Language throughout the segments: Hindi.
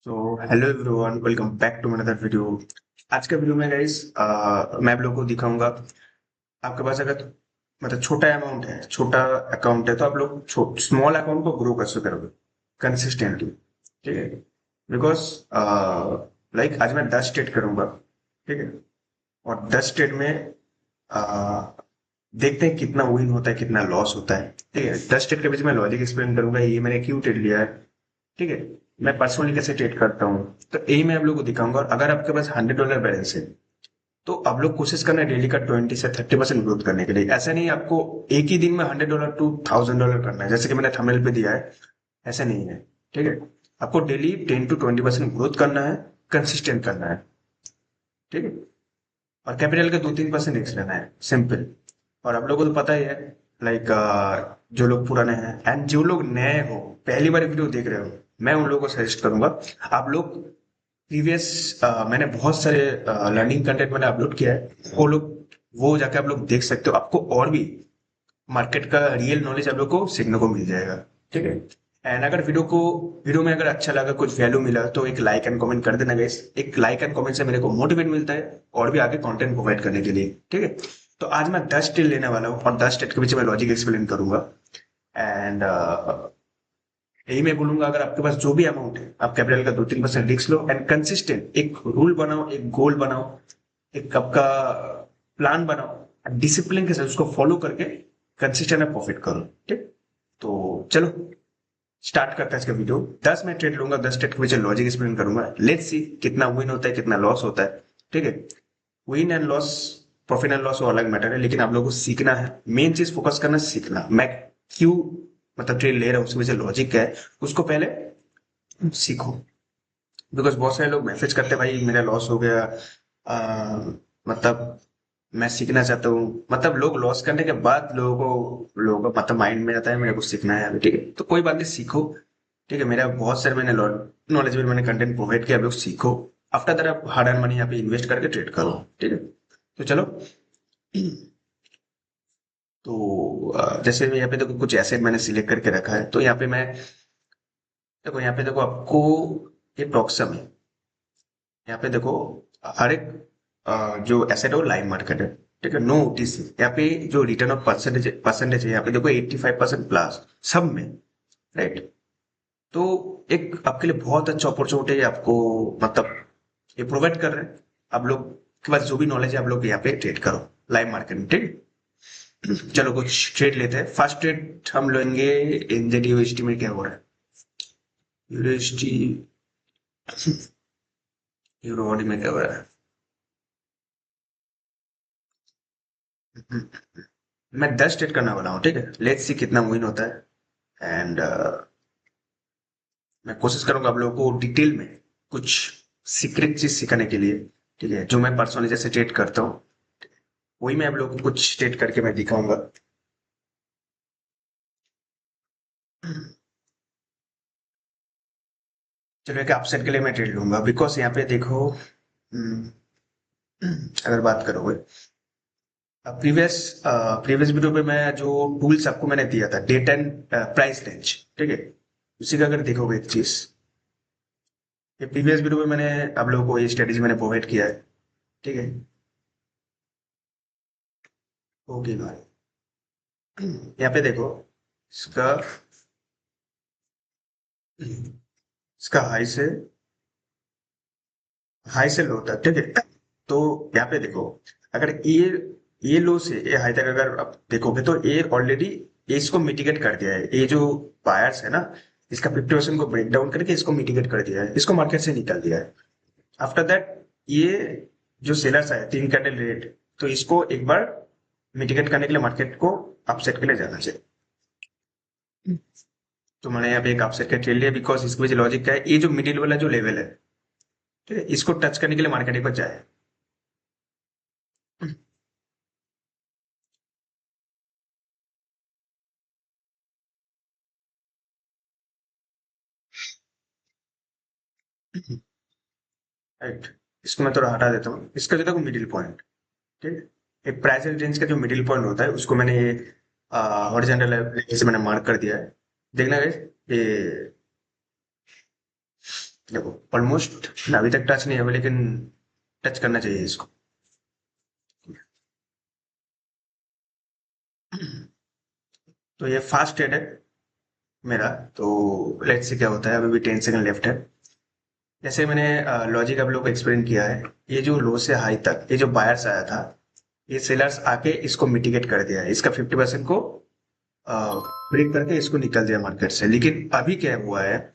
So hello everyone, welcome back to another video. आज का वीडियो में गाइस मैं आप लोगों को दिखाऊंगा। आपके पास अगर मतलब छोटा अमाउंट है, छोटा अकाउंट है, तो आप लोग स्मॉल अकाउंट को ग्रो कैसे करोगे कंसिस्टेंटली। ठीक है, बिकॉज लाइक आज मैं 10 ट्रेड करूंगा। ठीक है, और 10 ट्रेड में अ, देखते हैं कितना विन होता है, कितना लॉस होता है। ठीक है, 10 ट्रेड के बीच में लॉजिक एक्सप्लेन करूंगा, ये मैंने क्यों ट्रेड लिया है। ठीक है, मैं पर्सनली कैसे ट्रेड करता हूँ, तो यही मैं आप लोग को दिखाऊंगा। और अगर आपके पास $100 बैलेंस है, तो आप लोग कोशिश करना डेली का 20 से 30% ग्रोथ करने के लिए। ऐसा नहीं आपको एक ही दिन में $100 टू $1000 करना है, जैसे कि मैंने थंबनेल पे दिया है। ऐसा नहीं है। ठीक है, आपको डेली 10 to 20% ग्रोथ करना है, कंसिस्टेंट करना है। ठीक है, और कैपिटल का 2-3% रिस्क लेना है, सिंपल। और आप लोगों को तो पता ही है, लाइक जो लोग पुराने हैं एंड जो लोग नए हो, पहली बार वीडियो देख रहे हो, मैं उन लोगों को सजेस्ट करूंगा। आप लोग प्रीवियस मैंने बहुत सारे लर्निंग कंटेंट मैंने अपलोड किया है, वो जाके आप लोग देख सकते हो। आपको और भी मार्केट का रियल नॉलेज आप लोग को सीखने को मिल जाएगा। ठीक है, एंड अगर वीडियो में अगर अच्छा लगा, कुछ वैल्यू मिला, तो एक लाइक एंड कमेंट कर देना गाइस। एक लाइक एंड कमेंट से मेरे को मोटिवेट मिलता है और भी आगे कंटेंट प्रोवाइड करने के लिए। ठीक है, तो आज मैं 10 टिल लेने वाला हूँ और 10 टिल के पीछे मैं लॉजिक एक्सप्लेन करूंगा। एंड यही मैं बोलूंगा, अगर आपके पास जो भी अमाउंट है, आप कैपिटल का 2-3% रिस्क लो एंड कंसिस्टेंट एक रूल बनाओ, एक गोल बनाओ, एक आपका प्लान बनाओ, डिसिप्लिन के साथ उसको फॉलो करके कंसिस्टेंट प्रॉफिट करो। ठीक, तो चलो स्टार्ट करते हैं इसका वीडियो। 10 मैं ट्रेड लूंगा, 10 ट्रेड के पीछे लॉजिक एक्सप्लेन करूंगा। लेट्स सी कितना विन होता है, कितना लॉस होता है। ठीक है, win and loss, profit and loss वो अलग मैटर है, लेकिन आप लोगों को सीखना है। मेन चीज फोकस करना, सीखना। मैं क्यों मतलब ट्रेड ले रहा हूँ, उसके पीछे लॉजिक क्या है, उसको पहले सीखो। बिकॉज बहुत सारे लोग मैसेज करते हैं, भाई मेरा लॉस हो गया, मतलब मैं सीखना चाहता हूँ। मतलब लोग लॉस करने के बाद लोगों को मतलब माइंड में आता है मेरे को सीखना है अभी। ठीक है, तो कोई बात नहीं, सीखो। ठीक है, मेरा बहुत सारे मैंने नॉलेजेबल मैंने कंटेंट प्रोवाइड किया, अभी लोग सीखो। आफ्टर दैट आप हार्ड अर्न मनी यहाँ पे इन्वेस्ट करके ट्रेड करो। ठीक है, तो चलो। तो जैसे मैं यहाँ पे देखो कुछ एसेट मैंने सिलेक्ट करके रखा है, तो यहाँ पे मैं देखो, यहाँ पे देखो आपको ये प्रॉक्सम है। यहाँ पे देखो हर एक जो एसेट है वो लाइव मार्केट है। ठीक है, नो ओटीसी। यहाँ पे जो रिटर्न ऑफ परसेंटेज है, यहाँ पे देखो 85% प्लस सब में। राइट, तो एक आपके लिए बहुत अच्छा अपॉर्चुनिटी है आपको, मतलब ये प्रोवाइड कर रहे हैं। आप लोग के पास जो भी नॉलेज है, आप लोग यहाँ पे ट्रेड करो लाइव मार्केट में। ठीक है, चलो कुछ ट्रेड लेते हैं। फर्स्ट ट्रेड हम लेंगे एनजेडी यूएसडी में। क्या हो रहा है यूएसडी, यूरो में क्या हो रहा है। मैं 10 स्टेट करने वाला हूँ। ठीक है, लेट्स सी कितना विन होता है। एंड मैं कोशिश करूंगा आप लोगों को डिटेल में कुछ सीक्रेट चीज सिखाने के लिए। ठीक है, जो मैं पर्सनली जैसे ट्रेड करता हूँ, वही मैं आप लोगों को कुछ ट्रेड करके मैं दिखाऊंगा। चलो एक अपसेट के लिए मैं ट्रेड लूंगा, बिकॉज यहाँ पे देखो, हम्म, अगर बात करोगे प्रीवियस प्रीवियस वीडियो पे मैं जो टूल्स आपको मैंने दिया था, डेट एंड प्राइस रेंज। ठीक है, उसी का अगर देखोगे एक चीज, ये प्रीवियस वीडियो में मैंने आप लोगों को ये स्ट्रेटेजी मैंने प्रोवाइड किया है। ठीक है, ओके भाई, यहाँ पे देखो इसका इसका हाई से लो तक। ठीक है, तो यहाँ पे देखो, अगर ये लो से ये हाई तक अगर आप देखोगे, तो ये ऑलरेडी इसको मिटिगेट कर दिया है। ये जो बायर्स है ना, इसका 50% को ब्रेक डाउन करके इसको मिटिगेट कर दिया है, इसको मार्केट से निकाल दिया है। आफ्टर दैट ये जो सेलर्स आए 3 कैंडल रेट, तो इसको एक बार मिटिगेट करने के लिए मार्केट को अपसेट के लिए जाना चाहिए। तो मैंने यहाँ पे एक अपसेट का ट्रेड लिया, बिकॉज इसकी वजह लॉजिक क्या है, ये जो मिडिल वाला जो लेवल है, ठीक है, इसको टच करने के लिए मार्केट एक बार जाए। राइट, इसको मैं थोड़ा हटा देता हूँ। इसका जो देखो मिडिल पॉइंट, ठीक है, एक प्राइस रेंज का जो मिडिल पॉइंट होता है, उसको मैंने ये हॉरिजॉन्टल से मैंने मार्क कर दिया है। देखना guys, ये देखो ऑलमोस्ट अभी तक टच नहीं हुआ, लेकिन टच करना चाहिए इसको। तो ये फास्ट ट्रेड है मेरा। तो लेट्स से क्या होता है, अभी भी 10 सेकंड लेफ्ट है। जैसे मैंने लॉजिक आप लोगों को एक्सप्लेन किया है, ये जो लो से हाई तक ये जो बायर्स आया था, ये सेलर्स आके इसको मिटिगेट कर दिया है, इसका 50% को ब्रेक करके इसको निकल दिया मार्केट से। लेकिन अभी क्या हुआ है,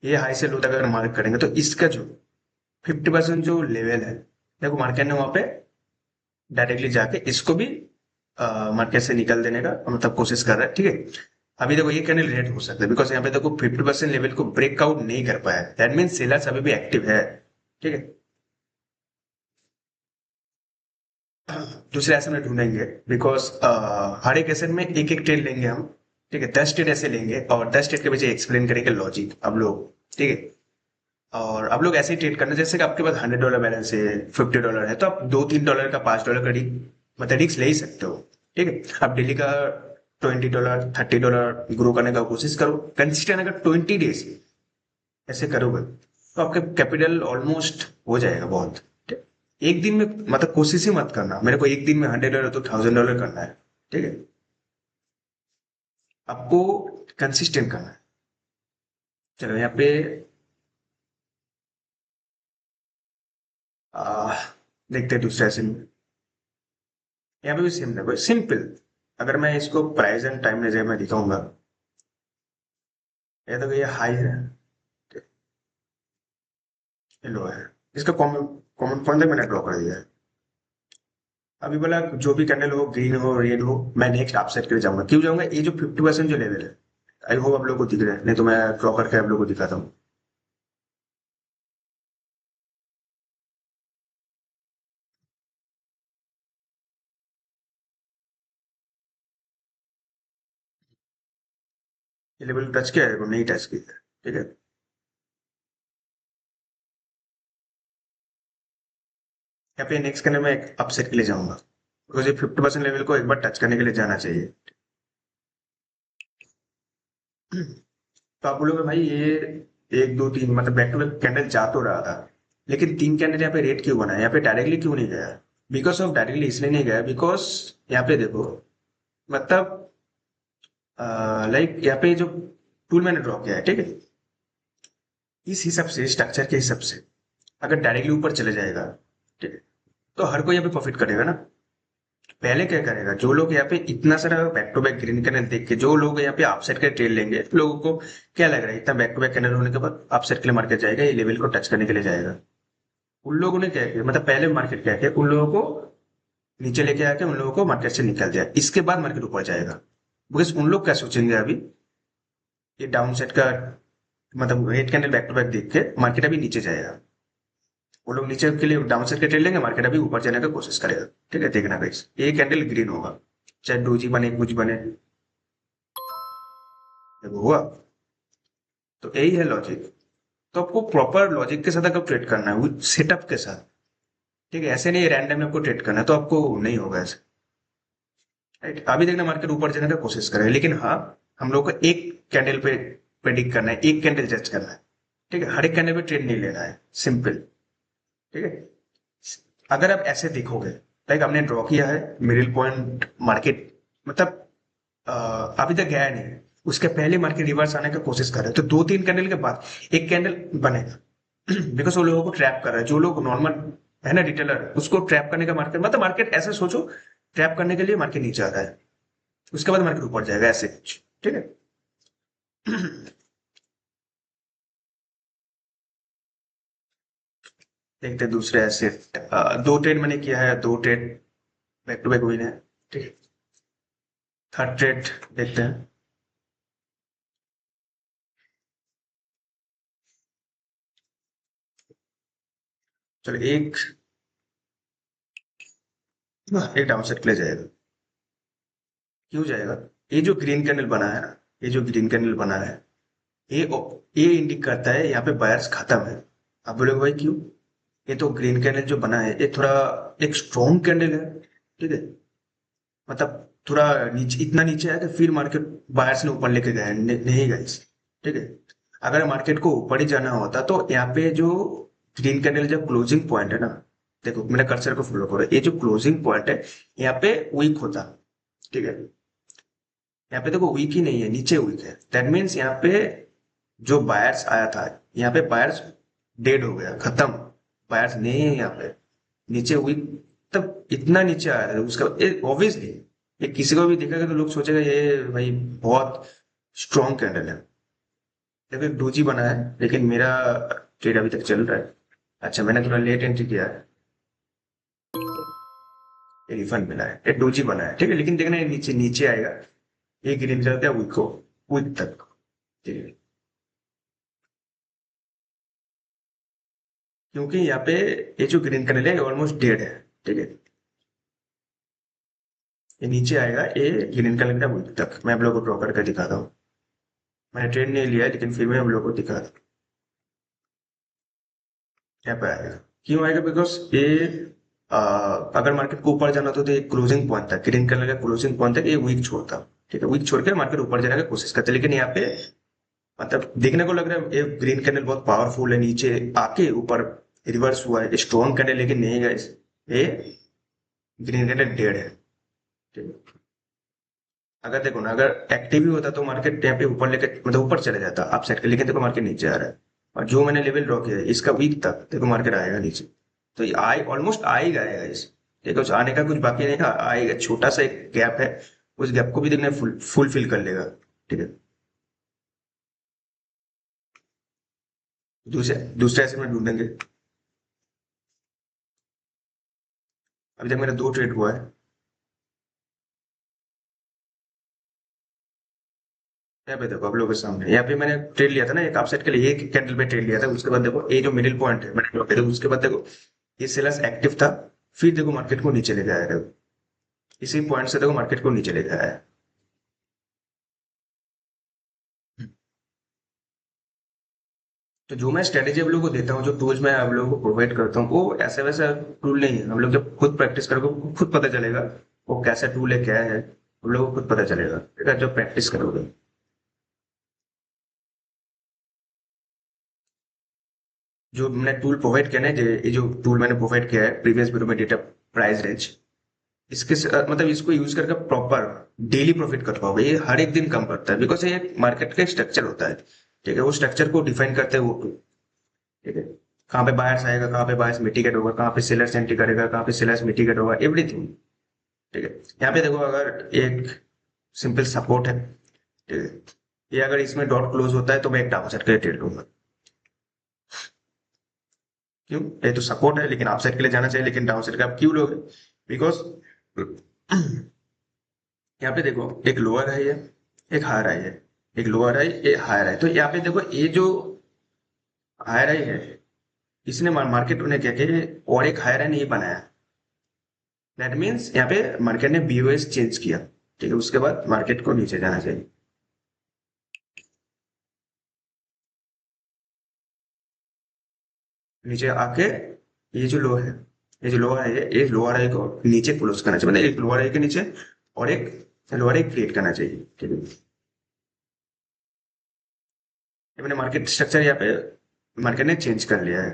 ये हाई से लो तक अगर मार्क करेंगे तो इसका जो 50% जो लेवल है, देखो मार्केट ने वहां पे डायरेक्टली जाके इसको भी मार्केट से निकल देने का मतलब कोशिश कर रहा है, ठीक है। अभी देखो ये कैंडल रेट हो सकता है, बिकॉज यहाँ पे देखो 50% लेवल को ब्रेकआउट नहीं कर पाया, दैट मीन सेलर्स अभी भी एक्टिव है, ठीक है। दूसरे एसेट में ढूंढेंगे, बिकॉज हर एक एसेट में एक एक ट्रेड लेंगे हम, ठीक है। 10 ट्रेड ऐसे लेंगे और 10 ट्रेड के पीछे एक्सप्लेन करेंगे लॉजिक अब लोग, ठीक है। और अब लोग ऐसे ही ट्रेड करना, जैसे कि आपके पास $100 बैलेंस है, $50 है, तो आप $2-3 का $5 का मतलब रिस्क ले ही सकते हो, ठीक है। आप डेली का $20 $30 ग्रो करने का कोशिश करो कंसिस्टेंट, अगर 20 डेज ऐसे करोगे तो आपके कैपिटल ऑलमोस्ट हो जाएगा बहुत, ठीक है? एक दिन में मतलब कोशिश ही मत करना मेरे को एक दिन में $100 तो $1000 करना है, ठीक है। आपको कंसिस्टेंट करना है। चलो यहाँ पे आ, देखते हैं दूसरे ऐसे में। यहाँ पे भी सेम देखो सिंपल। अगर मैं इसको प्राइस एंड टाइम रेंज में दिखाऊंगा, ये तो ये हाई है, ये लो है, इसका कॉमन कॉमन पॉइंट तक मैंने ड्रॉ कर दिया है। अभी बोला जो भी कैंडल हो, ग्रीन हो रेड हो, मैं नेक्स्ट अपसेट के लिए जाऊंगा। क्यों जाऊंगा, ये जो 50% जो लेवल है, आई होप आप लोगों को दिख रहा है, नहीं तो मैं ड्रॉ करके आप लोगों को दिखाता हूँ। ये लेवल टच किया है, नहीं टच किया है, ठीक है। यहाँ पे नेक्स्ट कैंडल में एक अपसेट के लिए जाऊंगा, बिकॉज ये 50% लेवल को एक बार टच करने के लिए जाना चाहिए। तो आप बोलोगे भाई ये एक दो तीन मतलब बैक टू बैक कैंडल जा तो रहा था, लेकिन 3 कैंडल यहाँ पे रेट क्यों बना है, यहाँ पे डायरेक्टली क्यों नहीं गया? बिकॉज ऑफ डायरेक्टली इसलिए नहीं गया, बिकॉज यहाँ पे देखो मतलब लाइक यहाँ पे जो टूल मैंने ड्रॉ किया है, ठीक है, इस हिसाब से स्ट्रक्चर के हिसाब से अगर डायरेक्टली ऊपर चले जाएगा, ठीक है, तो हर कोई यहाँ पे प्रॉफिट करेगा ना। पहले क्या करेगा, जो लोग यहाँ पे इतना सारा back to back green candle देख के जो लोग यहाँ पे अपसाइड के ट्रेड लेंगे, लोगों को क्या लग रहा है इतना बैक टू बैक कैंडल होने के बाद अपसाइड के लिए मार्केट जाएगा, ये लेवल को टच करने के लिए जाएगा। उन लोगों ने क्या किया, मतलब पहले मार्केट क्या किया, उन लोगों को नीचे लेके आके उन लोगों को मार्केट से निकल दिया, इसके बाद मार्केट ऊपर जाएगा। बिकॉज उन लोग क्या सोचेंगे अभी, ये डाउन साइड का मतलब red candle back to back देख के मार्केट अभी नीचे जाएगा, वो लोग नीचे के लिए डाउन साइड के ट्रेड लेंगे, मार्केट अभी ऊपर जाने का कोशिश करेगा, ठीक है। देखना गाइस, ये कैंडल ग्रीन होगा, चाहे डोजी बने कुछ बने, देखो हुआ। तो यही है लॉजिक। तो आपको प्रॉपर लॉजिक के साथ अगर ट्रेड करना है, सेटअप के साथ, ठीक है, ऐसे नहीं रैंडम आपको ट्रेड करना है, तो आपको नहीं होगा ऐसे, राइट। अभी देखना मार्केट ऊपर जाने का कोशिश करेगा, लेकिन हाँ, हम लोग को एक कैंडल पे प्रेडिक्ट करना है, एक कैंडल जज करना है, ठीक है। हर एक कैंडल पे ट्रेड नहीं लेना है, सिंपल, ठीक है। अगर आप ऐसे देखोगे, लाइक हमने ड्रॉ किया है मिडिल पॉइंट मार्केट, मतलब अभी तक गया नहीं, उसके पहले मार्केट रिवर्स आने का कोशिश कर रहा है, तो 2-3 कैंडल के बाद एक कैंडल बनेगा। बिकॉज वो लोगों को ट्रैप कर रहा है, जो लोग नॉर्मल है ना रिटेलर, उसको ट्रैप करने का मार्केट, मतलब मार्केट ऐसे सोचो, ट्रैप करने के लिए मार्केट नीचे आ रहा है, उसके बाद मार्केट ऊपर जाएगा, ऐसे कुछ, ठीक है। देखते हैं दूसरे एसेट। 2 ट्रेड मैंने किया है, 2 ट्रेड बैक टू बैक हुई है, ठीक है। थर्ड ट्रेड देखते हैं। चलो एक डाउन साइड के लिए जाएगा। क्यों जाएगा, ये जो ग्रीन कैंडल बना है ना, ये जो ग्रीन कैंडल बना है, ये ये इंडिक करता है यहाँ पे बायर्स खत्म है। आप बोलोगे भाई क्यों, ये तो ग्रीन कैंडल जो बना है ये थोड़ा एक स्ट्रॉन्ग कैंडल है, ठीक है। मतलब थोड़ा नीचे, इतना नीचे है कि फिर मार्केट बायर्स ने ऊपर लेके गए नहीं, गाइस, ठीक है। अगर मार्केट को ऊपर ही जाना होता तो यहाँ पे जो ग्रीन कैंडल जब क्लोजिंग पॉइंट है ना, देखो मेरे कर्सर को फॉलो करो, ये जो क्लोजिंग पॉइंट है यहाँ पे वीक होता, ठीक है। यहाँ पे देखो वीक ही नहीं है, नीचे वीक है, दैट मीन्स यहाँ पे जो बायर्स आया था, यहाँ पे बायर्स डेड हो गया, खत्म, बायर्स नहीं है यहाँ पे, नीचे वीक, तब इतना नीचे आया था उसका ऑब्वियसली ये किसी को भी दिखेगा तो लोग सोचेगा ये भाई बहुत स्ट्रॉन्ग कैंडल है। देखो एक डोजी बना है, लेकिन मेरा ट्रेड अभी तक चल रहा है। अच्छा मैंने थोड़ा लेट एंट्री किया है, ये रिफंड मिला है, ये डोजी बना है, ठीक है, लेकिन देखना ये नीचे नीचे आएगा, ये ग्रीन चलता है वीक को, वीक तक, ठीक है। क्योंकि यहाँ पे ये जो ग्रीन कलर है ऑलमोस्ट डेड है, ठीक है, ये नीचे आएगा, ये ग्रीन कलर का वीक तक। मैं आप लोगों को ड्रॉ करके दिखाता हूँ, मैंने ट्रेड नहीं लिया है, लेकिन फिर मैं आप लोगों को दिखा दूँ। यहाँ पे आएगा, क्यों आएगा, बिकॉज ये आ, अगर मार्केट को ऊपर जाना तो एक क्लोजिंग पॉइंट था, ग्रीन कलर का क्लोजिंग पॉइंट था, ये वीक छोड़ता, ठीक है, वीक छोड़ के मार्केट ऊपर जाने की कोशिश करते, लेकिन यहाँ पे मतलब देखने को लग रहा है ये ग्रीन कैंडल बहुत पावरफुल है, नीचे आके ऊपर रिवर्स हुआ है स्ट्रॉन्ग कैंडल, लेकिन नहीं गाइस, ये ग्रीन कैंडल डेड है, ठीक है। अगर देखो ना, अगर एक्टिव ही होता तो मार्केट यहाँ पे ऊपर लेके मतलब ऊपर चले जाता आप साइड के, लेकिन देखो मार्केट नीचे आ रहा है, और जो मैंने लेवल ड्रॉ किया है इसका वीक तक देखो मार्केट आएगा नीचे, तो ये आई ऑलमोस्ट आएगा आएगा इस, देखो उस आने का कुछ बाकी नहीं था, आएगा, छोटा सा एक गैप है, उस गैप को भी देखना फुलफिल कर लेगा, ठीक है। दूसरे दूसरे ऐसे में ढूंढेंगे, अभी तक मेरा दो ट्रेड हुआ है। यहाँ पे देखो आप लोगों के सामने, यहाँ पे मैंने ट्रेड लिया था ना एक अपसाइड के लिए, एक कैंडल पे ट्रेड लिया था, उसके बाद देखो ये जो मिडिल पॉइंट है मैंने ड्रॉ किया था, उसके बाद देखो ये सेलर्स एक्टिव था, फिर देखो मार्केट को नीचे लेके आया, देखो इसी पॉइंट से देखो मार्केट को नीचे लेके आया। तो जो मैं स्ट्रेटेजी आप लोगों को देता हूँ, जो टूल्स मैं आप लोगों को प्रोवाइड करता हूँ, वो ऐसा वैसा टूल नहीं है, हम लोग जब खुद प्रैक्टिस करोगे खुद पता चलेगा वो कैसा टूल है, क्या है, हम लोगों को खुद पता चलेगा, ठीक है, जब प्रैक्टिस करोगे। जो मैंने टूल प्रोवाइड किया ना, ये जो टूल मैंने प्रोवाइड किया है प्रीवियस वीडियो में, डेटा प्राइस रेंज, मतलब इसको यूज करके प्रॉपर डेली प्रॉफिट कर पाओगे, ये हर एक दिन कम करता है, बिकॉज ये मार्केट का स्ट्रक्चर होता है, ठीक है, वो स्ट्रक्चर को डिफाइन करते हैं वो टूल, ठीक है। कहाँ पे बायर्स आएगा, कहाँ पे बायर्स मिटिगेट होगा, कहाँ पे सेलर्स एंट्री करेगा, कहाँ पे सेलर्स मिटिगेट होगा, एवरीथिंग, ठीक है। यहाँ पे देखो अगर एक सिंपल सपोर्ट है, ठीक है, ये अगर इसमें डॉट क्लोज होता है तो मैं एक डाउन साइड के लिए ट्रेड लूंगा, क्यों, ये तो सपोर्ट है, लेकिन आप साइड के लिए जाना चाहिए, लेकिन डाउन साइड का आप क्यों लोगे, बिकॉज यहाँ पे देखो एक लोअर है, ये एक हायर आई है, एक लोअर है, ये हायर है, तो यहाँ पे देखो ये जो हायर आई है, इसने मार्केट ने क्या किया, और एक हायर है नहीं बनाया, दैट मीन्स यहाँ पे मार्केट ने बीओएस चेंज किया, ठीक है, उसके बाद मार्केट को नीचे जाना चाहिए। नीचे आके ये जो लो है, ये जो लोअर है, ये लोअर आई को नीचे क्लोज करना चाहिए, मतलब एक लोअर आई के नीचे और एक लोअर आई क्रिएट करना चाहिए, ठीक है। ये मैंने मार्केट स्ट्रक्चर यहाँ पे मार्केट ने चेंज कर लिया है,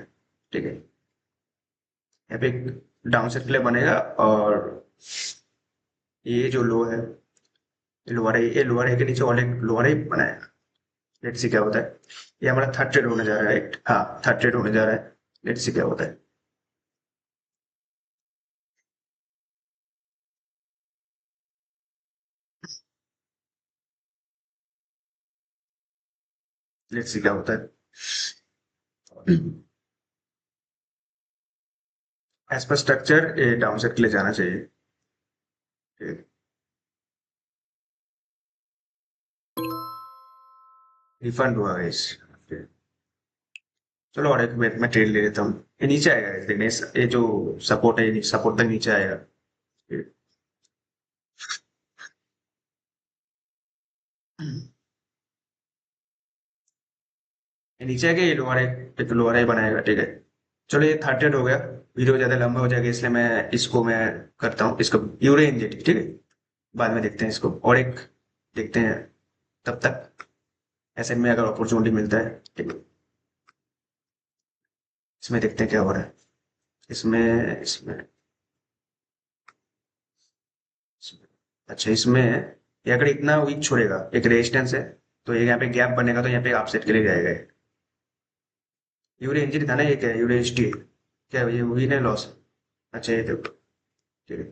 ठीक है। यहाँ पे एक डाउन साइड प्ले बनेगा, और ये जो लो है, ये लोअर आई के नीचे और एक लोअर आई बनाएगा, लेट्स सी क्या होता है, ये हमारा थर्ड ट्रेड होने जा रहा है, राइट, हाँ थर्ड ट्रेड होने जा रहा है, लेट्स सी क्या होता है। लेट्स सी क्या होता है। एज पर स्ट्रक्चर ये डाउन साइड के लिए जाना चाहिए, रिफंड हुआ है इस, चलो और एक मिनट में ट्रेड ले लेता हूँ, ये नीचे आएगा इस दिन, ये जो सपोर्ट है, सपोर्ट तक नीचे आएगा, ये नीचे आएगा, ये लोअर एक लोअर ही बनाएगा, ठीक है। चलो ये थर्ड ट्रेड हो गया, वीडियो ज्यादा लंबा हो जाएगा, इसलिए मैं करता हूँ इसको यूरे इंजेक्टिव, ठीक है, बाद में देखते हैं इसको, और एक देखते हैं, तब तक ऐसे में अगर अपॉर्चुनिटी मिलता है, ठीक है। इसमें देखते हैं क्या हो रहा है। इसमें इसमें इसमें- अच्छा, इसमें ये अगर इतना वीक छोड़ेगा, एक रेजिस्टेंस है, तो ये यहाँ पे गैप बनेगा, तो यहाँ पे अपसेट के लिए जाएगा ये। यूरे इंजरी था ना, ये क्या है, यूरे एच टी क्या है, ये हुई ना लॉस। अच्छा, ये देखो, ठीक है।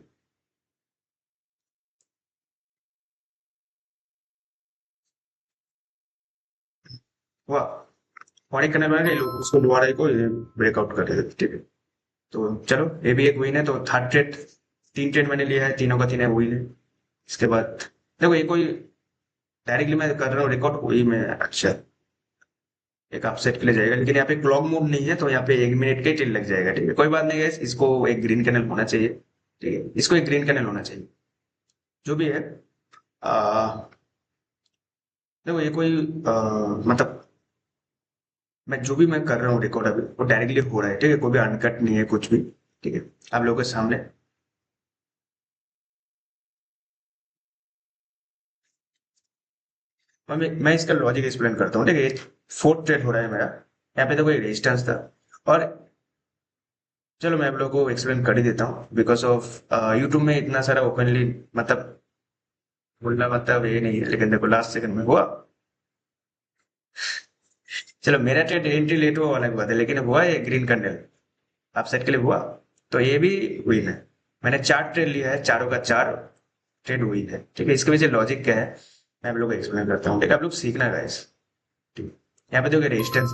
हुआ, और एक करने वाले लोग उसको दोबारा को ब्रेकआउट कर देते, ठीक है। तो चलो, ये भी एक विन है, तो थर्ड ट्रेड, तीन ट्रेड मैंने लिया है, तीनों का तीन है विन है। इसके बाद देखो, ये कोई डायरेक्टली मैं कर रहा हूँ रिकॉर्ड, वही मैं, अच्छा, एक अपसेट के लिए जाएगा, लेकिन यहाँ पे क्लॉक मोड नहीं है, तो यहाँ पे 1 मिनट का ही टिल लग जाएगा, ठीक है। कोई बात नहीं है, इसको एक ग्रीन कैनल होना चाहिए, ठीक है, इसको एक ग्रीन कैनल होना चाहिए, जो भी है। आ, देखो, ये कोई मतलब मैं जो भी मैं कर रहा हूँ रिकॉर्ड अभी, वो डायरेक्टली हो रहा है, ठीक है, कोई भी अनकट नहीं है कुछ भी, ठीक है, आप लोगों के सामने। मैं इसका लॉजिक एक्सप्लेन करता हूँ, ठीक है। फोर्थ ट्रेड हो रहा है मेरा, यहाँ पे तो कोई रेजिस्टेंस था, और चलो मैं आप लोगों को एक्सप्लेन कर ही देता हूँ, बिकॉज ऑफ यूट्यूब में इतना सारा ओपनली, मतलब बोलना मतलब ये नहीं है, लेकिन देखो लास्ट सेकंड में हुआ। चलो, मेरा ट्रेड एंट्री लेट हुआ अलग बात है, लेकिन हुआ ये ग्रीन कैंडल अपसेट के लिए हुआ, तो ये भी विन है। मैंने चार ट्रेड लिया है, चारों का चार ट्रेड विन है, ठीक है। इसके पीछे लॉजिक क्या है, मैं आप लोग को एक्सप्लेन करता हूँ, ठीक है, आप लोग सीखना गाइस, ठीक है। यहाँ पे देखो रेजिस्टेंस,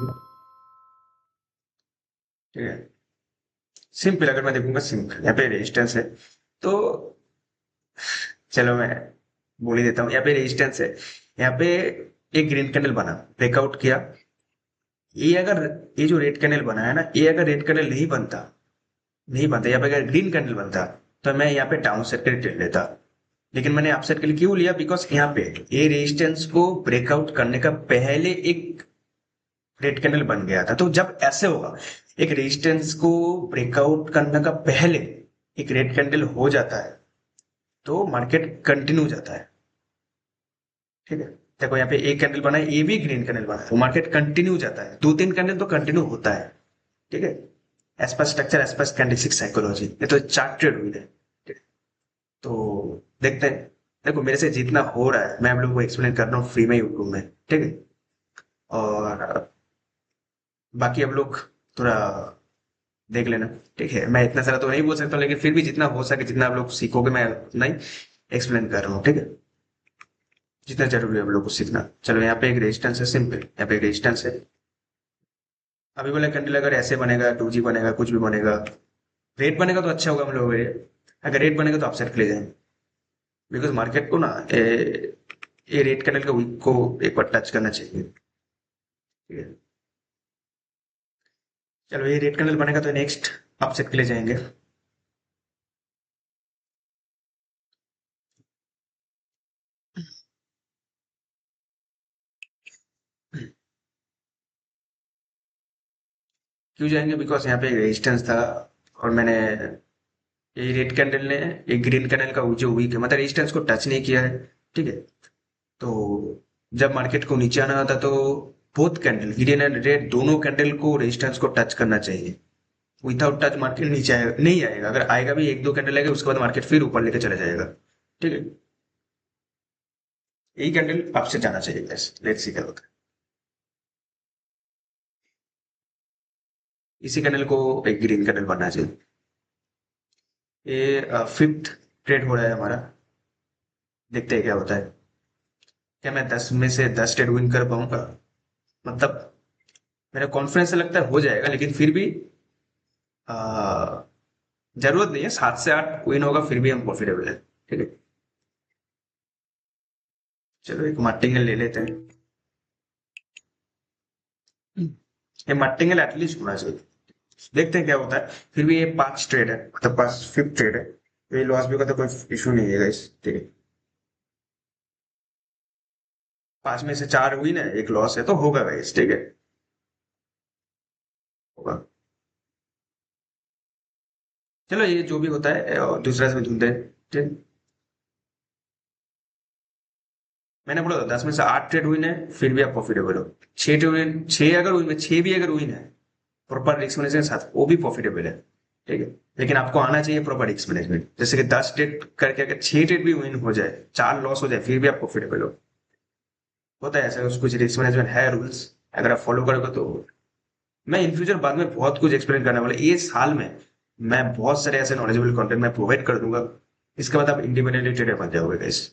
ठीक है, सिंपल, अगर मैं देखूंगा सिंपल, यहाँ पे रेजिस्टेंस है, तो चलो मैं बोल ही देता हूँ, यहाँ पे रेजिस्टेंस है, यहाँ पे एक ग्रीन कैंडल बना, ब्रेकआउट किया, ये अगर, ये जो रेड कैंडल बना है ना, ये अगर रेड कैंडल नहीं बनता, यहाँ पे अगर ग्रीन कैंडल बनता, तो मैं यहाँ पे डाउन साइड के लिए ट्रेड लेता। लेकिन मैंने अपसाइड के लिए क्यों लिया, बिकॉज यहाँ पे ये रेजिस्टेंस को ब्रेकआउट करने का पहले एक रेड कैंडल बन गया था, तो जब ऐसे होगा, एक रेजिस्टेंस को ब्रेकआउट करने का पहले एक रेड कैंडल हो जाता है, तो मार्केट कंटिन्यू जाता है, ठीक है। देखो, यहाँ पे एक कैंडल बना है, ये भी ग्रीन कैंडल बना है, तो मार्केट कंटिन्यू जाता है, दो तीन कैंडल तो कंटिन्यू होता है, ठीक है। As per structure, as per candlestick psychology, ये तो चार्टेड हुई है, ठीक है? तो देखते हैं। देखो, मेरे से जितना हो रहा है मैं आप लोगों को एक्सप्लेन कर रहा हूँ फ्री में यूट्यूब में, ठीक है। और बाकी आप लोग थोड़ा देख लेना, ठीक है। मैं इतना सारा तो नहीं बोल सकता, लेकिन फिर भी जितना हो सके, जितना आप लोग सीखोगे, मैं उतना ही एक्सप्लेन कर रहा हूँ, ठीक है। जितना जरूरी है आप लोग को सीखना। चलो, यहाँ पे एक रेजिस्टेंस है, सिंपल, यहाँ पे एक रेजिस्टेंस है। अभी वाला कैंडल अगर ऐसे बनेगा, टू जी बनेगा, कुछ भी बनेगा, रेट बनेगा तो अच्छा होगा हम लोगों के लिए। अगर रेट बनेगा तो अपसेट के लिए जाएंगे, बिकॉज मार्केट को ना ये रेट कैंडल का वीक को एक बार टच करना चाहिए, ठीक है। चलो, ये रेट कैंडल बनेगा तो नेक्स्ट अपसेट के लिए जाएंगे। क्यों जाएंगे, बिकॉज यहाँ पे रेजिस्टेंस था, और मैंने ये रेड कैंडल ने एक ग्रीन कैंडल का जो वीक है, मतलब रेजिस्टेंस को टच नहीं किया है, ठीक है। तो जब मार्केट को नीचे आना था, तो both candle, green and red, दोनों कैंडल को रेजिस्टेंस को टच करना चाहिए। विदाउट टच मार्केट नीचे आएगा नहीं आएगा, अगर आएगा भी एक दो कैंडल आएगा, उसके बाद मार्केट फिर ऊपर लेके चला जाएगा, ठीक है। यही कैंडल आपसे जाना चाहिए, बस लेट्स सी क्या होता है। इसी कैंडल को एक ग्रीन कैंडल बनना चाहिए। ये फिफ्थ ट्रेड हो रहा है हमारा, देखते हैं क्या होता है। क्या मैं 10 में से 10 ट्रेड विन कर पाऊंगा, मतलब मेरा कॉन्फिडेंस से लगता है हो जाएगा, लेकिन फिर भी आ, जरूरत नहीं है, 7 से 8 विन होगा, फिर भी हम प्रॉफिटेबल है, ठीक है। चलो, एक मार्टिंगल ले लेते हैं। ये मार्टिंगल एटलीस्ट होना चाहिए, देखते हैं क्या होता है। फिर भी ये 5 ट्रेड है, मतलब 5th ट्रेड है, तो ये लॉस भी का तो कोई इशू नहीं है गाइस, ठीक है। 5 में से 4 हुई ना, एक लॉस है, तो होगा गाइस, ठीक है, होगा। चलो, ये जो भी होता है, और दूसरा से ढूंढते हैं, ठीक है। मैंने बोला था 10 में से 8 ट्रेड विन है, फिर भी आप प्रॉफिटेबल हो। 6 ट्रेड, 6 अगर विन, 6 भी अगर विन है प्रॉपर रिस्क मैनेजमेंट के साथ, वो भी प्रॉफिटेबल है। ठीक है, लेकिन आपको आना चाहिए प्रॉपर रिस्क मैनेजमेंट। जैसे कि 10 ट्रेड करके अगर 6 ट्रेड भी विन हो जाए, 4 लॉस हो जाए, फिर भी आप प्रॉफिटेबल हो। होता है ऐसा, कुछ रिस्क मैनेजमेंट है रूल्स, अगर आप फॉलो करोगे तो। मैं इन फ्यूचर बाद में बहुत कुछ एक्सप्लेन करने वाला, ये साल में मैं बहुत सारे ऐसे नॉलेजेबल कंटेंट मैं प्रोवाइड कर दूंगा। इसके बाद आप इंडिपेंडेंटली ट्रेडर बन जाओगे गाइस।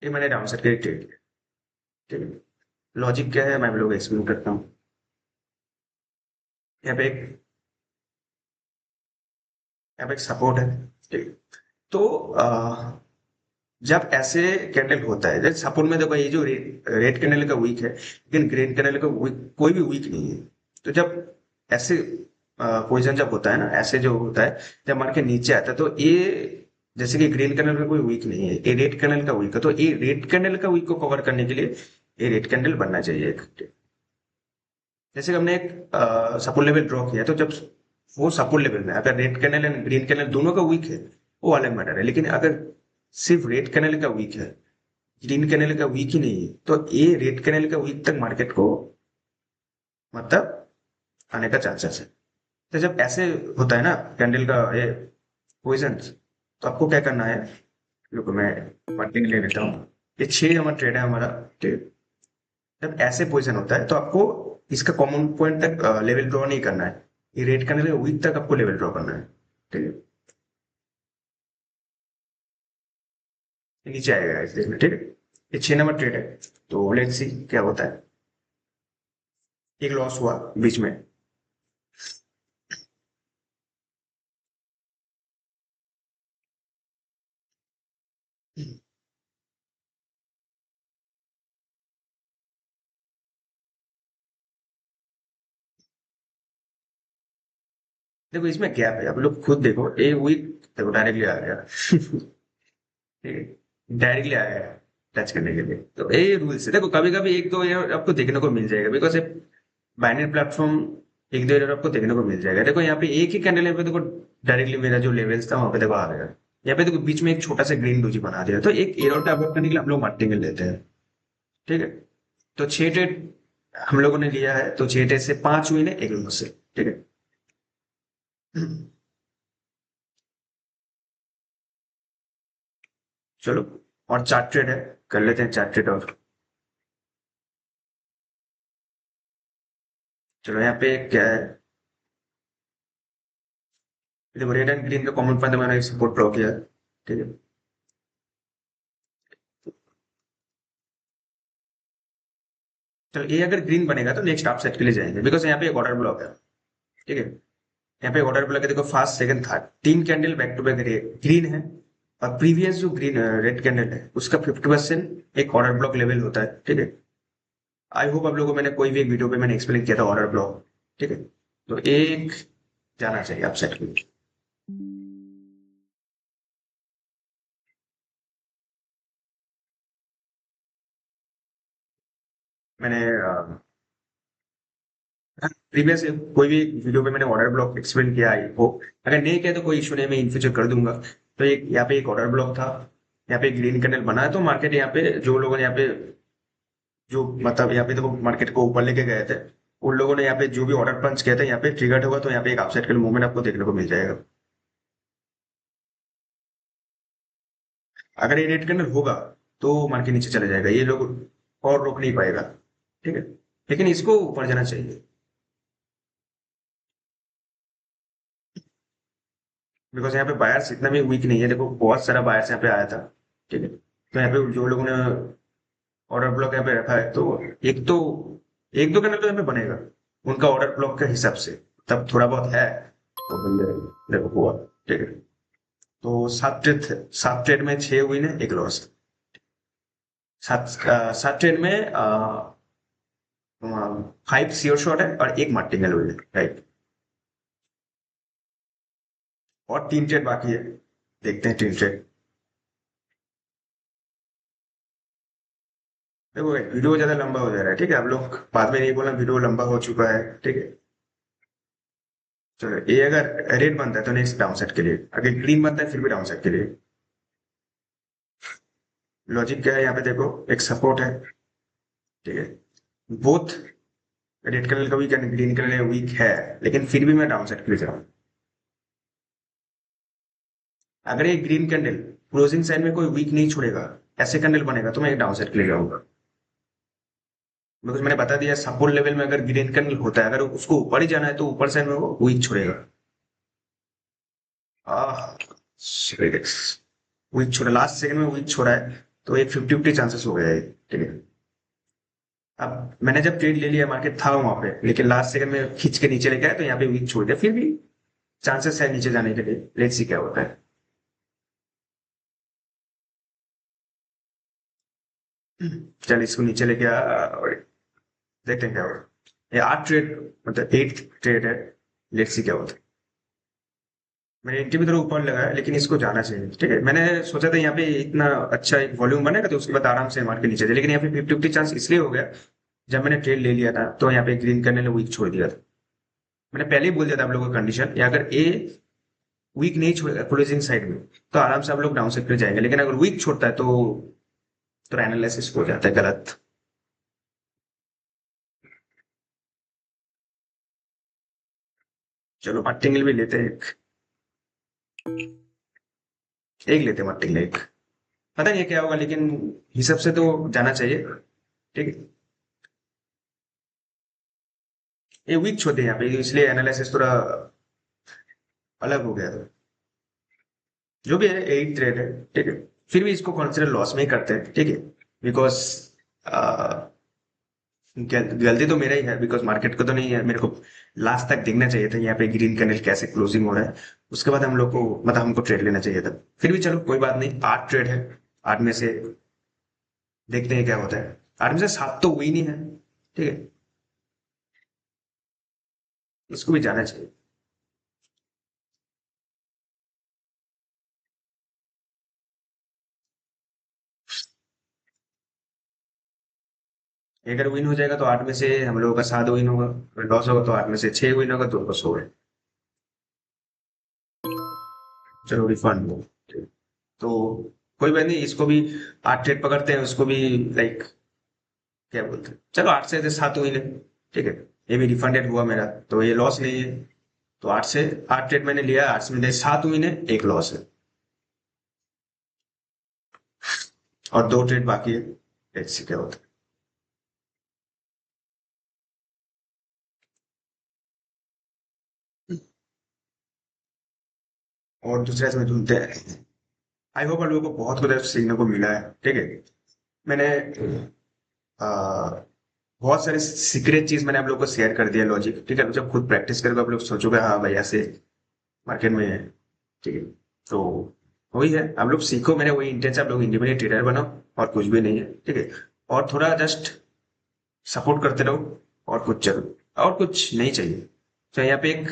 ये मैंने राउंड सेट के ट्रेड किया। ठीक है, लॉजिक क्या है मैं आप लोगों को एक्सप्लेन करता हूँ। यहाँ पे एक यहाँ पे एक सपोर्ट है। ठीक है, तो जब ऐसे कैंडल होता है, जैसे सपोर्ट में देखो, ये जो रेड कैंडल का वीक है, लेकिन ग्रीन कैंडल का वीक कोई भी वीक नहीं है। तो जब ऐसे पोजिशन जब होता है ना, ऐसे जो होता है, जब मार्केट नीचे आता है, तो ये जैसे कि ग्रीन कैंडल का कोई वीक नहीं है, ये रेड कैंडल का वीक है, तो ये रेड कैंडल का वीक को कवर करने के लिए ये रेड कैंडल बनना चाहिए एक। जैसे कि हमने एक सपोर्ट लेवल ड्रॉ किया, तो जब वो सपोर्ट लेवल में अगर red candle and green candle दोनों का वीक है, वो अलग मैटर है। लेकिन अगर सिर्फ रेड कैंडल का वीक है, ग्रीन कैंडल का वीक ही नहीं है, तो ये रेड कैंडल का वीक तक मार्केट को मतलब आने का चांसेस है। तो जब ऐसे होता है ना कैंडल का ये पोजिशन, तो आपको क्या करना है, रुको मैं वर्किंग ले लेता हूँ। ये 6 हमारा ट्रेड है हमारा। ठीक है? जब ऐसे पोजीशन होता है, तो आपको इसका कॉमन पॉइंट तक लेवल ड्रॉ नहीं करना है, ये रेड कैंडल के वीक तक आपको लेवल ड्रॉ करना है। ठीक है, ये नीचे आएगा इस देखना। ठीक है, ये 6 नंबर ट्रेड है, तो लेट्स सी क्या होता है। एक लॉस हुआ बीच में। देखो इसमें गैप है, आप लोग खुद देखो, ये वीक देखो डायरेक्टली आ गया। ठीक है, डायरेक्टली आ गया टच करने के लिए। तो ये रूल्स है, देखो कभी कभी एक दो एरर आपको देखने को मिल जाएगा, बिकॉज बाइनरी प्लेटफॉर्म एक दो एरर आपको देखने को मिल जाएगा। देखो यहाँ पे एक ही कैंडल है पे देखो, डायरेक्टली मेरा जो लेवल्स था वहां पे देखो आ गया। यहाँ पे देखो बीच में एक छोटा सा ग्रीन डोजी बना दिया, तो एक एरर को अवॉइड करने के लिए हम लोग मल्टीपल लेते हैं। ठीक है, तो 6 ट्रेड हम लोगों ने लिया है, तो 6 ट्रेड से 5 हुई ने एक लॉस से। ठीक है, चलो, और 4 ट्रेड है, कर लेते हैं 4 ट्रेड और। चलो यहाँ पे क्या है, देखो रेड एंड ग्रीन का कॉमन पॉइंट मैंने सपोर्ट ड्रॉ किया है। ठीक है, चलो ये अगर ग्रीन बनेगा तो नेक्स्ट आप सेट के लिए जाएंगे, बिकॉज यहाँ पे एक ऑर्डर ब्लॉक है। ठीक है, यहाँ पे ऑर्डर ब्लॉक है, देखो first second third 3 candle back to back green है। और प्रीवियस जो ग्रीन रेड कैंडल है उसका 50% एक ऑर्डर ब्लॉक लेवल होता है। ठीक है, आई होप आप लोगों को मैंने कोई भी एक वीडियो पे मैंने एक्सप्लेन किया था ऑर्डर ब्लॉक। ठीक है, तो एक जाना चाहिए आप सेट के लिए। मैंने प्रीवियस कोई भी वीडियो पे मैंने ऑर्डर ब्लॉक एक्सप्लेन किया, आई होप। अगर नहीं किया तो कोई इशू नहीं, मैं इन फ्यूचर कर दूंगा। तो एक यहाँ पे एक ऑर्डर ब्लॉक था, यहाँ पे ग्रीन कैंडल बना है, तो मार्केट यहाँ पे जो लोगों ने यहाँ पे जो मतलब यहाँ पे देखो मार्केट को ऊपर लेके गए थे, उन लोगों ने यहाँ पे जो भी ऑर्डर पंच किया था यहाँ पे ट्रिगर्ड होगा, तो यहाँ पे एक अपसाइड के मूवमेंट आपको देखने को मिल जाएगा। अगर ये रेड कैंडल होगा तो मार्केट नीचे चले जाएगा, ये लोग और रोक नहीं पाएगा। ठीक है, लेकिन इसको ऊपर जाना चाहिए, बिकॉज यहाँ पे बायर्स इतना भी वीक नहीं है। देखो बहुत सारा बायर्स यहाँ पे आया था। ठीक है, तो यहाँ पे जो लोगों ने ऑर्डर ब्लॉक यहाँ पे रखा है, तो एक तो एक दो कैंडल तो यहाँ पे बनेगा उनका ऑर्डर ब्लॉक के हिसाब से, तब थोड़ा बहुत है तो बंदे देखो हुआ। ठीक है, तो 7 ट्रेड में 6 विन है एक लॉस। 7 ट्रेड में 5 श्योर शॉट है और एक मार्टिंगल हुई है, राइट। और 3 ट्रेड बाकी है, देखते हैं 3 ट्रेड। देखो वीडियो ज्यादा लंबा हो जा रहा है, ठीक है, आप लोग बाद में नहीं बोलना वीडियो लंबा हो चुका है। ठीक है, चलो ए अगर रेड बनता है तो नेक्स्ट डाउन साइड के लिए, अगर ग्रीन बनता है फिर भी डाउन साइड के लिए। लॉजिक क्या है यहाँ पे देखो, एक सपोर्ट है, ठीक है, बोथ रेड कलर का weak and green colour weak है, लेकिन फिर भी मैं डाउन साइड के लिए जा रहा हूँ। अगर ये ग्रीन कैंडल क्लोजिंग साइड में कोई वीक नहीं छोड़ेगा, ऐसे कैंडल बनेगा तो मैं डाउन साइड के लिए जाऊंगा। बिकॉज मैंने बता दिया सपोर्ट लेवल में अगर ग्रीन कैंडल होता है, अगर उसको ऊपर ही जाना है तो ऊपर साइड में वो वीक छोड़ेगा। आह, वीक छोड़ा, लास्ट सेकंड में वीक छोड़ा है, तो एक 50-50 चांसेस हो गया है, ठीक है। अब मैंने जब ट्रेड ले लिया, मार्केट था वहां पे, लेकिन लास्ट सेकंड में खींच के नीचे लेके आया तो यहाँ पे वीक छोड़ दिया, फिर भी चांसेस है नीचे जाने के लिए। लेट्स सी क्या होता है। चल इसको नीचे लेके आ और देखते हैं क्या होगा। ये 8 ट्रेड, मतलब 8 ट्रेड है। लेट्स सी क्या होता है। मैंने एंट्री भी थोड़ा ऊपर लगा है, लेकिन इसको जाना चाहिए, ठीक है। मैंने सोचा था यहाँ पे इतना अच्छा एक वॉल्यूम बनेगा तो उसके बाद आराम से मार्केट नीचे जाए, लेकिन यहाँ पे 50-50 चांस इसलिए हो गया, जब मैंने ट्रेड ले लिया था तो यहाँ पे ग्रीन करने ने वीक छोड़ दिया था। मैंने पहले ही बोल दिया था आप लोगों को कंडीशन, या अगर ए वीक नहीं छोड़ेगा क्लोजिंग साइड में तो आराम से आप लोग डाउन साइड पे जाएंगे, लेकिन अगर वीक छोड़ता है तो एनालिसिस हो जाता है गलत। चलो मट्टिंगल भी लेते हैं, एक लेते हैं मट्टिंगल एक। पता नहीं है क्या होगा, लेकिन हिसाब से तो जाना चाहिए, ठीक है। ये वीक छोड़ते हैं यहाँ पे, इसलिए एनालिसिस थोड़ा अलग हो गया था। जो भी है 8 ट्रेड है, ठीक है। फिर भी इसको कंसिडर लॉस में ही करते हैं, ठीक है। बिकॉज गलती तो मेरा ही है, बिकॉज मार्केट को तो नहीं है, मेरे को लास्ट तक देखना चाहिए था यहाँ पे ग्रीन कैंडल कैसे क्लोजिंग हो रहा है, उसके बाद हम लोग को मतलब हमको ट्रेड लेना चाहिए था। फिर भी चलो कोई बात नहीं, 8 ट्रेड है, 8 में से देखते हैं क्या होता है। 8 में से 7 तो हुई नहीं है, ठीक है, इसको भी जाना चाहिए। अगर विन हो जाएगा तो 8 में से हम लोगों का 7 विन होगा, अगर लॉस होगा तो 8 में से 6 विन होगा, तो बस हो गए। चलो रिफंड हो, ठीक। तो कोई बात नहीं, इसको भी 8 ट्रेड पकड़ते हैं, उसको भी लाइक क्या बोलते हैं, चलो 8 से 7 विन है, ठीक है। ये भी रिफंडेड हुआ मेरा, तो ये लॉस नहीं है। तो 8 ट्रेड मैंने लिया, 8 में से 7 विन है, एक लॉस है, और 2 ट्रेड बाकी है। लेट्स सी क्या होता है। और दूसरा इसमें ढूंढते हैं। आई होप आप लोगों को बहुत कुछ सीखने को मिला है, ठीक है। मैंने आ, बहुत सारे सीक्रेट चीज मैंने आप लोगों को शेयर कर दिया, लॉजिक, ठीक है। जब खुद प्रैक्टिस करोगे आप लोग सोचोगे हाँ भाई ऐसे मार्केट में है, ठीक है। तो वही है, आप लोग सीखो, मेरे वही इंटेंशन, आप लोग इंडिपेंडेंट ट्रेडर बनो, और कुछ भी नहीं है, ठीक है। और थोड़ा जस्ट सपोर्ट करते रहो, और कुछ जरूर, और कुछ नहीं चाहिए। तो यहाँ पे एक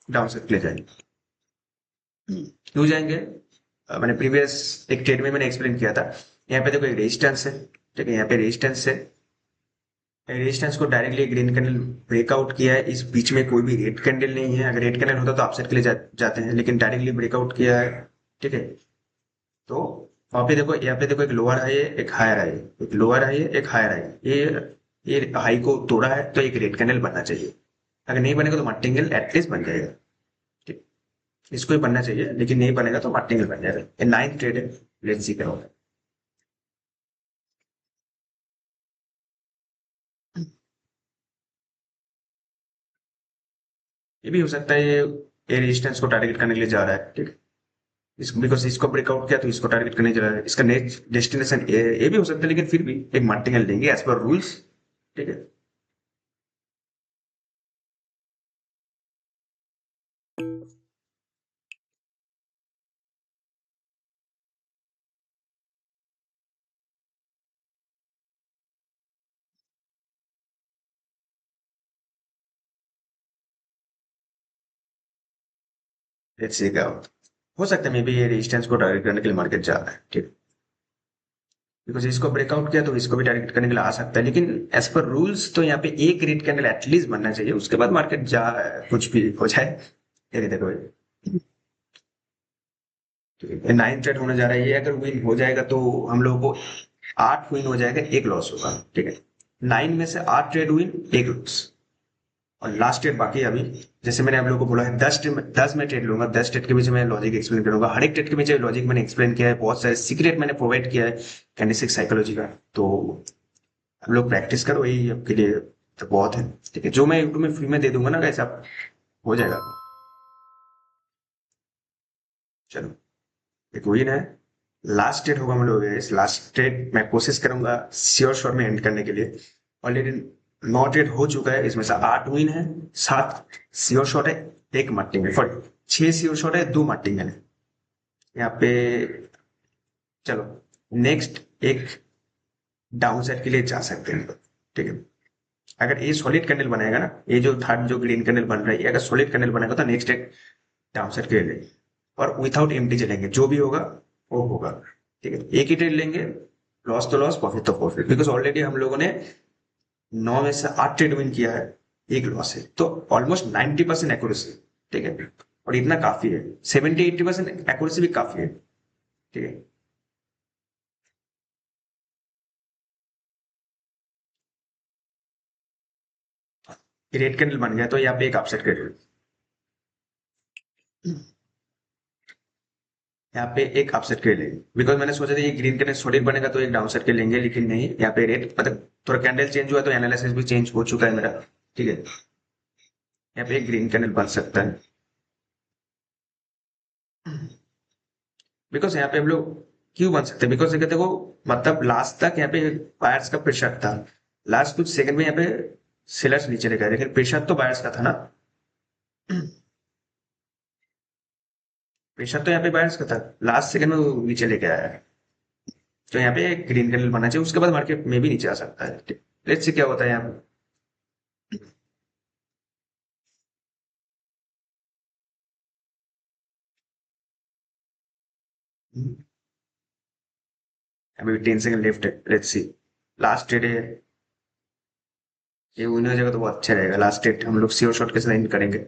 डाउन साइड ले जाएंगे। क्यों जाएंगे? मैंने प्रीवियस एक ट्रेड में मैंने एक्सप्लेन किया था। यहाँ पे देखो एक रेजिस्टेंस है, ठीक है, यहाँ पे रेजिस्टेंस है। रेजिस्टेंस को डायरेक्टली ग्रीन कैंडल ब्रेकआउट किया है, इस बीच में कोई भी रेड कैंडल नहीं है। अगर रेड कैंडल होता तो अपसाइड के लिए जाते हैं, लेकिन डायरेक्टली ब्रेकआउट किया है, ठीक है। तो वहां पे देखो, यहाँ पे देखो एक लोअर हाई है, एक हायर हाई है, एक लोअर हाई है, एक हायर हाई है। ये हाई को तोड़ा है तो एक रेड कैंडल बनना चाहिए। अगर नहीं बनेगा तो मट्टिंगल एटलीस्ट बन जाएगा, ठीक। इसको ही बनना चाहिए, लेकिन नहीं बनेगा तो मट्टिंगल बन जाएगा। ये 9th ट्रेड है, लेट्स सी क्या होगा। ये भी हो सकता है ये रेजिस्टेंस को टारगेट करने के लिए जा रहा है, ठीक है। इसको बिकॉज इसको ब्रेकआउट किया तो इसको टारगेट करने जा रहा है, इसका नेक्स्ट डेस्टिनेशन ये भी हो सकता है, लेकिन फिर भी एक मल्टीगल लेंगे एज पर रूल्स, ठीक है। लेट्स सी क्या होता है। हो सकता है मे बी ये रेजिस्टेंस को टारगेट करने के लिए मार्केट जा रहा है, ठीक है। बिकॉज इसको ब्रेकआउट किया तो इसको भी टारगेट करने के लिए आ सकता है, लेकिन एज पर रूल्स तो यहाँ पे एक रेट कैंडल एटलीस्ट बनना चाहिए, उसके बाद मार्केट जा कुछ भी हो जाए। ये देखो नाइन ट्रेड होने जा रहा है, ये अगर विन हो जाएगा तो हम लोगों को 8 विन हो जाएगा, एक लॉस होगा, ठीक है। 9 में से 8 ट्रेड विन, एक लॉस, और लास्ट ट्रेड बाकी है अभी। जैसे मैंने आप लोगों को बोला है 10 में ट्रेड लूंगा, 10 ट्रेड के पीछे मैं लॉजिक एक्सप्लेन करूंगा, हर एक ट्रेड के पीछे लॉजिक मैंने एक्सप्लेन किया है, बहुत सारे सीक्रेट मैंने प्रोवाइड किया है कैंडलस्टिक साइकोलॉजी का। तो हम लोग प्रैक्टिस करो, यही आपके लिए तो बहुत है, ठीक है। जो मैं यूट्यूब में फ्री में दे दूंगा ना कैसे आप हो जाएगा। चलो, एक विन है, लास्ट ट्रेड होगा हम लोग, इस लास्ट ट्रेड मैं कोशिश करूंगा श्योर शॉट में एंड करने के लिए। ऑलरेडी 9 ट्रेड हो चुका है, इसमें से 8 विन है, 7 श्योर शॉट है, एक मट्टी में, 6 श्योर शॉट है, 2 मट्टी में यहाँ पे। चलो, नेक्स्ट एक डाउन साइड के लिए जा सकते हैं, ठीक है। अगर ये सॉलिड कैंडल बनाएगा ना, ये जो थर्ड जो ग्रीन कैंडल बन रहा है, ये अगर सॉलिड कैंडल बनेगा तो नेक्स्ट एक डाउन साइड के लिए, और विथआउट एमटी चलेंगे, जो भी होगा वो होगा, ठीक है। एक ही ट्रेड लेंगे, लॉस तो लॉस, प्रॉफिट तो प्रॉफिट, बिकॉज ऑलरेडी हम लोगों ने 9 में से 8 ट्रेड विन किया है, एक लॉस है, तो ऑलमोस्ट 90% एक्यूरेसी, ठीक है। और इतना काफी है, 70-80% एक्यूरेसी भी काफी है, ठीक है। रेड कैंडल बन गया तो यहाँ पे एक अपसेट कर, यहाँ पे एक अपसेट कर लेंगे, बिकॉज मैंने सोचा था ये ग्रीन कैंडल सॉलिड बनेगा तो एक डाउन सेट कर लेंगे, लेकिन नहीं, यहाँ पे रेड मतलब थोड़ा कैंडल चेंज हुआ तो एनालिसिस भी चेंज हो चुका है मेरा, ठीक है। यहाँ पे एक ग्रीन कैंडल बन सकता है, बिकॉज यहाँ पे हम लोग क्यों बन सकते हैं, बिकॉज देखो मतलब लास्ट तक यहाँ पे बायर्स का प्रेशर था, लास्ट कुछ सेकंड में यहाँ पे सेलर्स नीचे लेकर आए, लेकिन प्रेशर तो बायर्स का था ना, प्रेशर तो यहाँ पे बायर्स का था, लास्ट सेकंड में वो नीचे लेके आया है। तो यहाँ पे ग्रीन कैंडल बनना चाहिए, उसके बाद मार्केट में भी नीचे आ सकता है, लेट्स सी क्या होता है यहाँ पे। अभी 10 सेकंड लेफ्ट है, लेट्स सी। लास्ट डेट है, ये विन हो जाएगा तो बहुत अच्छा रहेगा, लास्ट डेट हम लोग श्योर शॉट के साथ end करेंगे।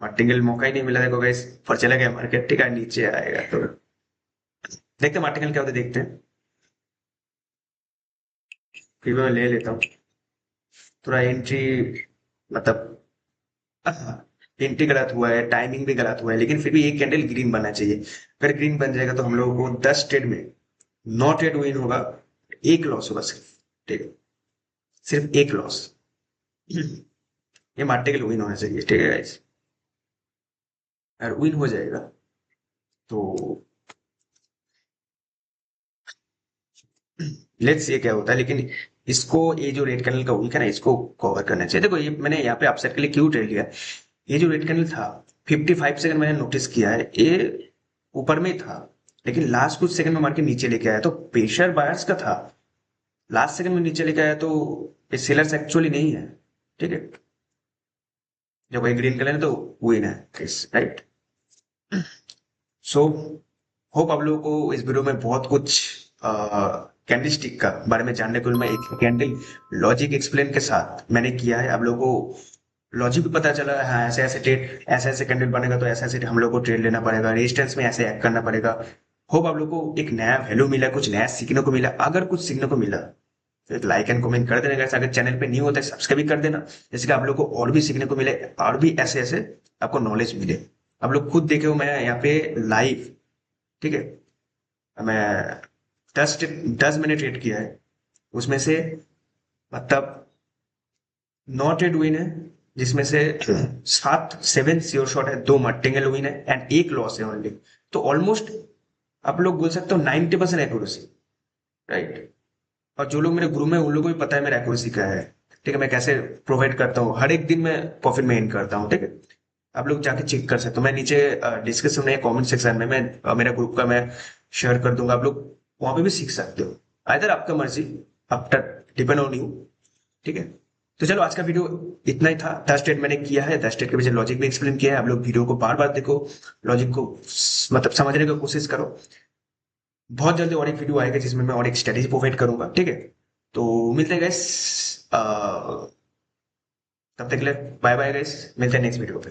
मार्टिंगल मौका ही नहीं मिला, देखो गाइस, पर चला गया मार्केट, ठीक है, नीचे आएगा तो देखते हैं मार्टिंगल क्या होता है, देखते हैं। फिर मैं ले लेता हूँ थोड़ा एंट्री, मतलब एंट्री गलत हुआ है, टाइमिंग भी गलत हुआ है, लेकिन फिर भी एक कैंडल ग्रीन बनना चाहिए। अगर ग्रीन बन जाएगा तो हम लोगों को 10 ट्रेड में 9 ट्रेड विन होगा, एक लॉस होगा सिर्फ, ठीक है, सिर्फ एक लॉस। ये मार्टिंगल विन होना चाहिए, ठीक है गाइस, अगर विन हो जाएगा तो लेट्स ये क्या होता है, लेकिन इसको, ये जो रेड कैंडल का वीक है ना, इसको कवर करना चाहिए। देखो ये मैंने यहाँ पे अपसेट के लिए क्यों ट्रेड लिया, ये जो रेड कैंडल था 55 सेकंड मैंने नोटिस किया है, ये ऊपर में ही था, लेकिन लास्ट कुछ सेकंड में मार्केट नीचे लेके आया, तो प्रेशर बायर्स का था, लास्ट सेकंड में नीचे लेके आया, तो ये सेलर्स एक्चुअली नहीं है, ठीक है। जब ये ग्रीन कलर है तो विन है, राइट। सो होप आप लोगों को इस वीडियो में बहुत कुछ कैंडल स्टिक का बारे में जानने को, मैं एक कैंडल लॉजिक एक्सप्लेन के साथ मैंने किया है, आप लोगों को लॉजिक भी पता चला है, हाँ ऐसे ऐसे ट्रेड, ऐसे ऐसे कैंडल बनेगा तो ऐसे ऐसे हम लोग को ट्रेड लेना पड़ेगा, रेजिस्टेंस में ऐसे एक्ट करना पड़ेगा। होप आप लोग को एक नया वैल्यू मिला, कुछ नया सीखने को मिला, अगर कुछ सीखने को मिला तो एक लाइक एंड कमेंट कर देना guys। अगर चैनल पे न्यू होता है सब्सक्राइब भी कर देना, जैसे कि आप लोग को और भी सीखने को मिले, और भी ऐसे ऐसे आपको नॉलेज मिले। आप लोग खुद देखे हो, मैं यहाँ पे लाइव, ठीक है, मैं 10 मिनट ट्रेड किया है, उसमें से मतलब 9 ट्रेड विन है, जिसमें से 7 श्योर शॉट है, 2 मट्टिंगल विन है एंड एक लॉस है ओनली। तो ऑलमोस्ट आप लोग बोल सकते हो 90% एक्यूरेसी, राइट। और जो लोग मेरे ग्रुप में उन लोगों को भी पता है मेरा एक्यूरेसी क्या है, ठीक है, मैं कैसे प्रोवाइड करता हूँ, हर एक दिन मैं प्रॉफिट में इन करता हूँ, ठीक है। आप लोग जाके चेक कर सकते हो, मैं नीचे डिस्क्रिप्शन में कमेंट सेक्शन में मैं मेरा ग्रुप का मैं शेयर कर दूंगा, आप लोग वहां पे भी सीख सकते हो, आइदर आपका मर्जी, आफ्टर डिपेंड ऑन यू, ठीक है। तो चलो आज का वीडियो इतना ही था। 10 स्टेट मैंने किया है, 10 स्टेट के पीछे लॉजिक भी एक्सप्लेन किया है। आप लोग वीडियो को बार बार देखो, लॉजिक को मतलब समझने की कोशिश करो। बहुत जल्दी और एक वीडियो आएगा जिसमें मैं और एक स्ट्रेटेजी प्रोवाइड करूंगा, ठीक है। तो मिलते हैं गाइस, तब तक के लिए बाय बाय गाइस, मिलते हैं नेक्स्ट वीडियो पे।